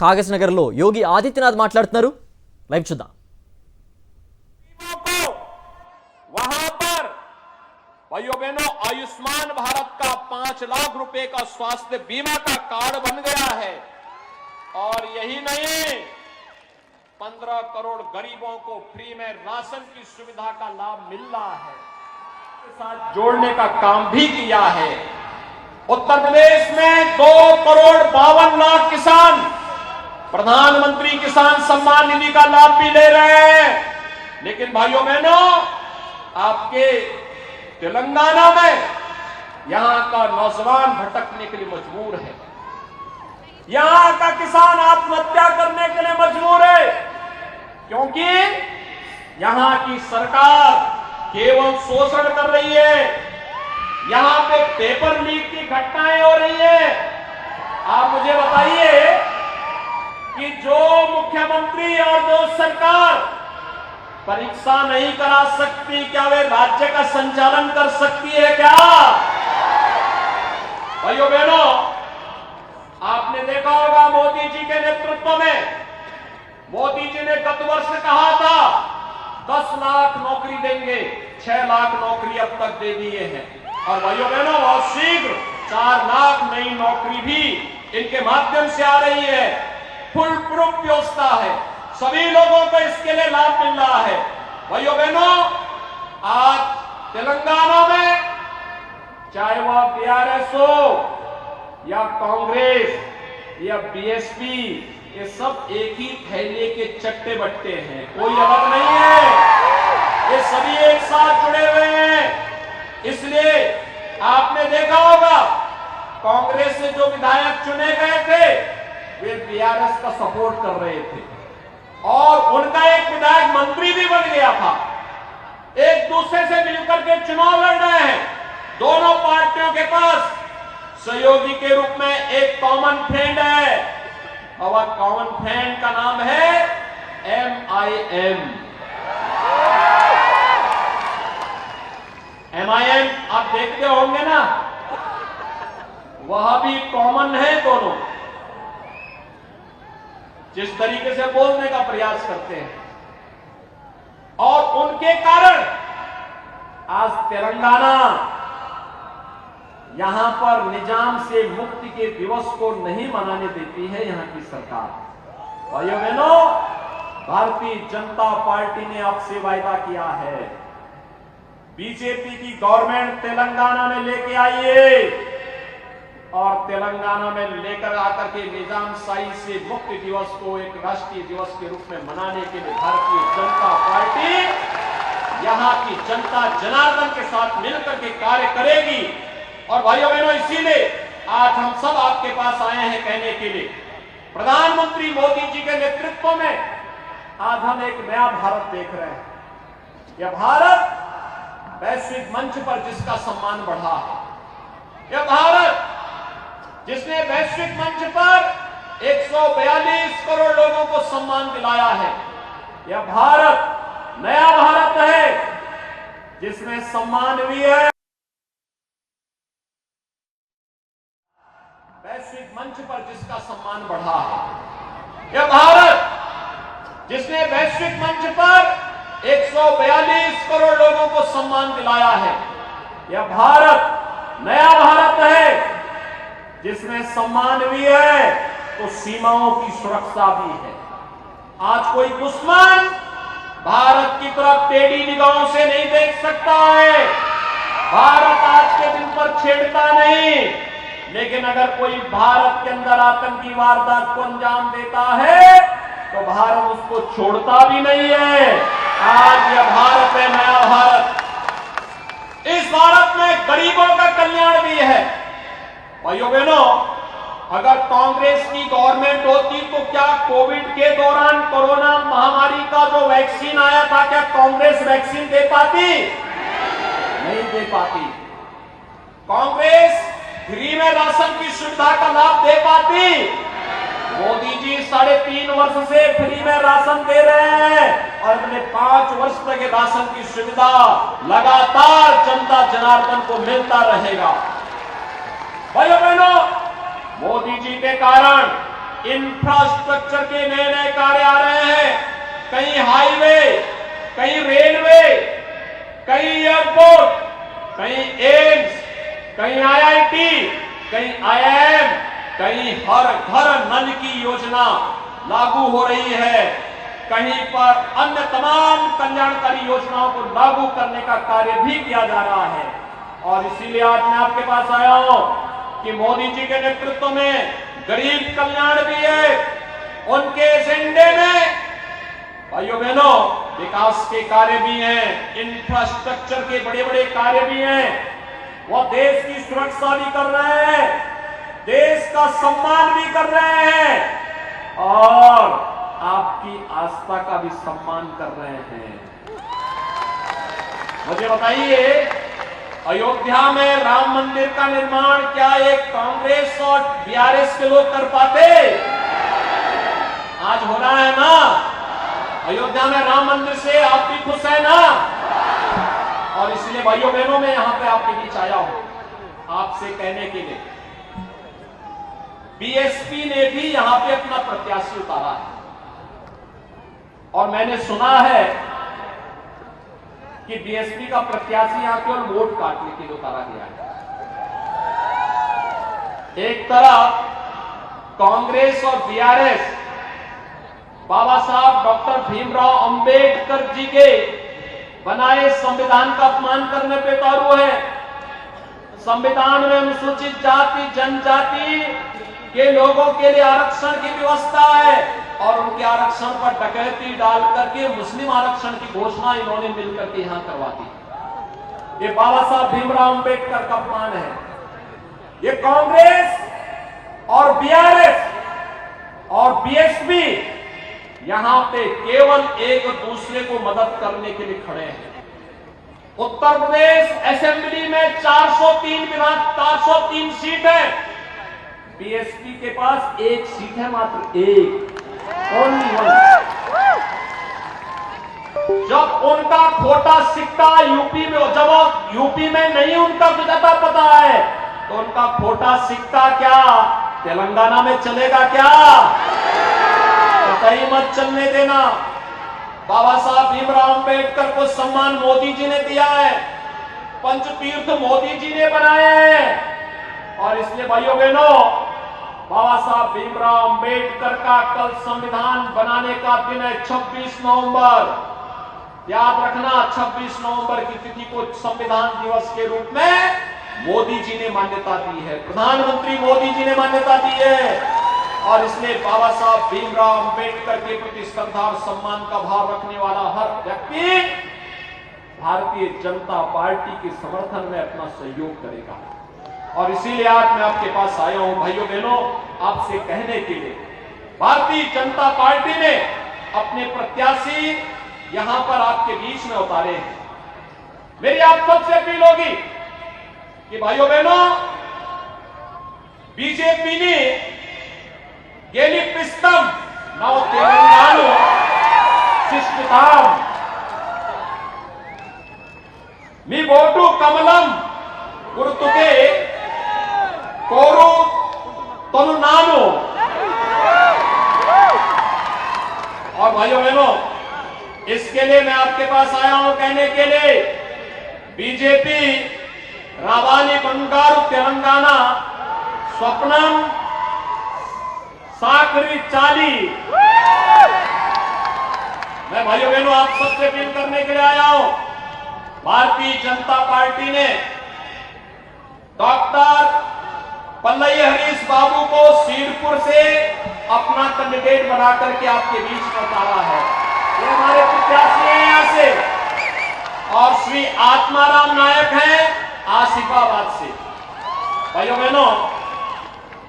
కాగజ్ నగర్లో యోగి ఆదిత్యనాథ్ మాట్లాడుతున్నారు. లైవ్ చూద్దాం. वहां पर भाइयों बहनों आयुष्मान भारत का 5 लाख रुपए का स्वास्थ्य बीमा का कार्ड बन गया है और यही नहीं 15 करोड़ गरीबों को फ्री में राशन की सुविधा का लाभ मिल रहा है. के साथ जोड़ने का काम भी किया है. उत्तर प्रदेश में 2 करोड़ 52 लाख किसान प्रधानमंत्री किसान सम्मान निधि का लाभ भी ले रहे हैं. लेकिन भाइयों बहनों आपके तेलंगाना में यहां का नौजवान भटकने के लिए मजबूर है. यहां का किसान आत्महत्या करने के लिए मजबूर है क्योंकि यहां की सरकार केवल शोषण कर रही है. यहां पे पेपर लीक की घटनाएं हो रही है. आप मुझे बताइए कि जो मुख्यमंत्री और जो सरकार परीक्षा नहीं करा सकती, क्या वे राज्य का संचालन कर सकती है क्या? भाइयों बहनों आपने देखा होगा मोदी जी के नेतृत्व में मोदी जी ने गत वर्ष कहा था 10 लाख नौकरी देंगे. 6 लाख नौकरी अब तक दे दिए हैं और भाइयों बहनों बहुत शीघ्र 4 लाख नई नौकरी भी इनके माध्यम से आ रही है. फुल प्रूफ व्यवस्था है. सभी लोगों को इसके लिए लाभ मिल रहा है. भाइयों बहनों आज तेलंगाना में चाहे वह बीआरएस हो या कांग्रेस या बीएसपी ये सब एक ही थैले के चट्टे बट्टे हैं. कोई अलग नहीं है. ये सभी एक साथ जुड़े हुए हैं. इसलिए आपने देखा होगा कांग्रेस से जो विधायक चुने गए थे वे बीआरएस का सपोर्ट कर रहे थे और उनका एक विधायक मंत्री भी बन गया था. एक दूसरे से मिलकर के चुनाव लड़ रहे हैं. दोनों पार्टियों के पास सहयोगी के रूप में एक कॉमन फ्रेंड है और कॉमन फ्रेंड का नाम है MIM. MIM आप देखते होंगे ना, वह भी कॉमन है. दोनों जिस तरीके से बोलने का प्रयास करते हैं और उनके कारण आज तेलंगाना यहां पर निजाम से मुक्ति के दिवस को नहीं मनाने देती है यहां की सरकार. भाइयों बहनों भारतीय जनता पार्टी ने आपसे वायदा किया है बीजेपी की गवर्नमेंट तेलंगाना में लेके आइए और तेलंगाना में लेकर आकर के निजामशाही से मुक्ति दिवस को एक राष्ट्रीय दिवस के रूप में मनाने के लिए भारतीय जनता पार्टी यहां की जनता जनार्दन के साथ मिलकर के कार्य करेगी. और भाइयों बहनों इसीलिए आज हम सब आपके पास आए हैं कहने के लिए प्रधानमंत्री मोदी जी के नेतृत्व में आज हम एक नया भारत देख रहे हैं. यह भारत वैश्विक मंच पर जिसका सम्मान बढ़ा है. यह भारत जिसने वैश्विक मंच पर 142 करोड़ लोगों को सम्मान दिलाया है. यह भारत नया भारत है जिसमें सम्मान भी है. वैश्विक मंच पर जिसका सम्मान बढ़ा है. यह भारत जिसने वैश्विक मंच पर 142 करोड़ लोगों को सम्मान दिलाया है. यह भारत नया भारत है जिसमें सम्मान भी है तो सीमाओं की सुरक्षा भी है. आज कोई दुश्मन भारत की तरफ टेढ़ी निगाहों से नहीं देख सकता है. भारत आज के दिन पर छेड़ता नहीं, लेकिन अगर कोई भारत के अंदर आतंकी वारदात को अंजाम देता है तो भारत उसको छोड़ता भी नहीं है. आज यह भारत है नया भारत. इस भारत में गरीबों का कल्याण भी है. भाइयों बहनों अगर कांग्रेस की गवर्नमेंट होती तो क्या कोविड के दौरान कोरोना महामारी का जो वैक्सीन आया था क्या कांग्रेस वैक्सीन दे पाती? नहीं दे पाती. कांग्रेस फ्री में राशन की सुविधा का लाभ दे पाती? मोदी जी 3.5 वर्ष से फ्री में राशन दे रहे हैं और अगले 5 वर्ष तक राशन की सुविधा लगातार जनता जनार्दन को मिलता रहेगा. भाइयों बहनों मोदी जी के कारण इंफ्रास्ट्रक्चर के नए नए कार्य आ रहे हैं। कहीं हाईवे, कहीं रेलवे, कहीं एयरपोर्ट, कहीं एम्स, कहीं आईआईटी, कहीं आईआईएम, कहीं हर घर नल की योजना लागू हो रही है। कहीं पर अन्य तमाम कल्याणकारी योजनाओं को लागू करने का कार्य भी किया जा रहा है। और इसीलिए आज मैं आपके पास आया हूं कि मोदी जी के नेतृत्व में गरीब कल्याण भी है। उनके एजेंडे में भाइयों बहनों विकास के कार्य भी हैं, इंफ्रास्ट्रक्चर के बड़े बड़े कार्य भी हैं। वो देश की सुरक्षा भी कर रहे हैं, देश का सम्मान भी कर रहे हैं और आपकी आस्था का भी सम्मान कर रहे हैं। मुझे बताइए, अयोध्या में राम मंदिर का निर्माण क्या एक कांग्रेस और बीआरएस के लोग कर पाते? आज हो रहा है ना। अयोध्या में राम मंदिर से आप भी खुश है ना। और इसलिए भाइयों बहनों में यहां पे आपके बीच आया हूं आपसे कहने के लिए, बीएसपी ने भी यहां पे अपना प्रत्याशी उतारा है। और मैंने सुना है कि बीएसपी का प्रत्याशी यहां केवल वोट काटने के लिए उतारा गया है। एक तरफ कांग्रेस और बीआरएस बाबा साहब डॉक्टर भीमराव अंबेडकर जी के बनाए संविधान का अपमान करने पे उतारू है। संविधान में अनुसूचित जाति जनजाति के लोगों के लिए आरक्षण की व्यवस्था है और उनके आरक्षण पर डकैती डाल करके मुस्लिम आरक्षण की घोषणा इन्होंने मिलकर के यहां करवा दी। ये बाबा साहब भीमराव अंबेडकर का अपमान है। ये कांग्रेस और बीआरएस और बीएसपी यहां पे केवल एक दूसरे को मदद करने के लिए खड़े हैं। उत्तर प्रदेश असेंबली में 403 सीट है। बीएसपी के पास एक सीट है, मात्र एक, ओनली वन। जब उनका खोटा सिक्का यूपी में, जब यूपी में नहीं उनका विजेता पता है, तो उनका खोटा सिक्का क्या तेलंगाना में चलेगा क्या? कतई मत चलने देना। बाबा साहब भीमराव अंबेडकर को सम्मान मोदी जी ने दिया है, पंचतीर्थ मोदी जी ने बनाए हैं। और इसलिए भाइयों बहनों, बाबा साहब भीमराव अंबेडकर का कल संविधान बनाने का दिन है 26 नवंबर। याद रखना, 26 नवंबर की तिथि को संविधान दिवस के रूप में मोदी जी ने मान्यता दी है, प्रधानमंत्री मोदी जी ने मान्यता दी है। और इसलिए बाबा साहब भीमराव अंबेडकर के प्रति श्रद्धा और सम्मान का भाव रखने वाला हर व्यक्ति भारतीय जनता पार्टी के समर्थन में अपना सहयोग करेगा। और इसीलिए आज मैं आपके पास आया हूं भाइयों बहनों, आपसे कहने के लिए, भारतीय जनता पार्टी ने अपने प्रत्याशी यहां पर आपके बीच में उतारे हैं। मेरी आप सबसे अपील होगी कि भाइयों बहनों, बीजेपी ने गेलिपिस्तम नव तेलंगाना शिष्टताम मी वोटू कमलम गुर्तुके कोरु तनुनानु। और भाइयों बहनों, इसके लिए मैं आपके पास आया हूं कहने के लिए, बीजेपी रावानी बंगारू तेलंगाना स्वप्नम साकरी चाली। मैं भाइयों बहनों आप सबसे अपील करने के लिए आया हूं, भारतीय जनता पार्टी ने डॉक्टर पल्लई हरीश बाबू को सीरपुर से अपना कैंडिडेट बना करके आपके बीच में उतारा है। ये हमारे प्रत्याशी हैं यहां से। और श्री आत्माराम नायक हैं आसिफाबाद से। भाइयों बहनों,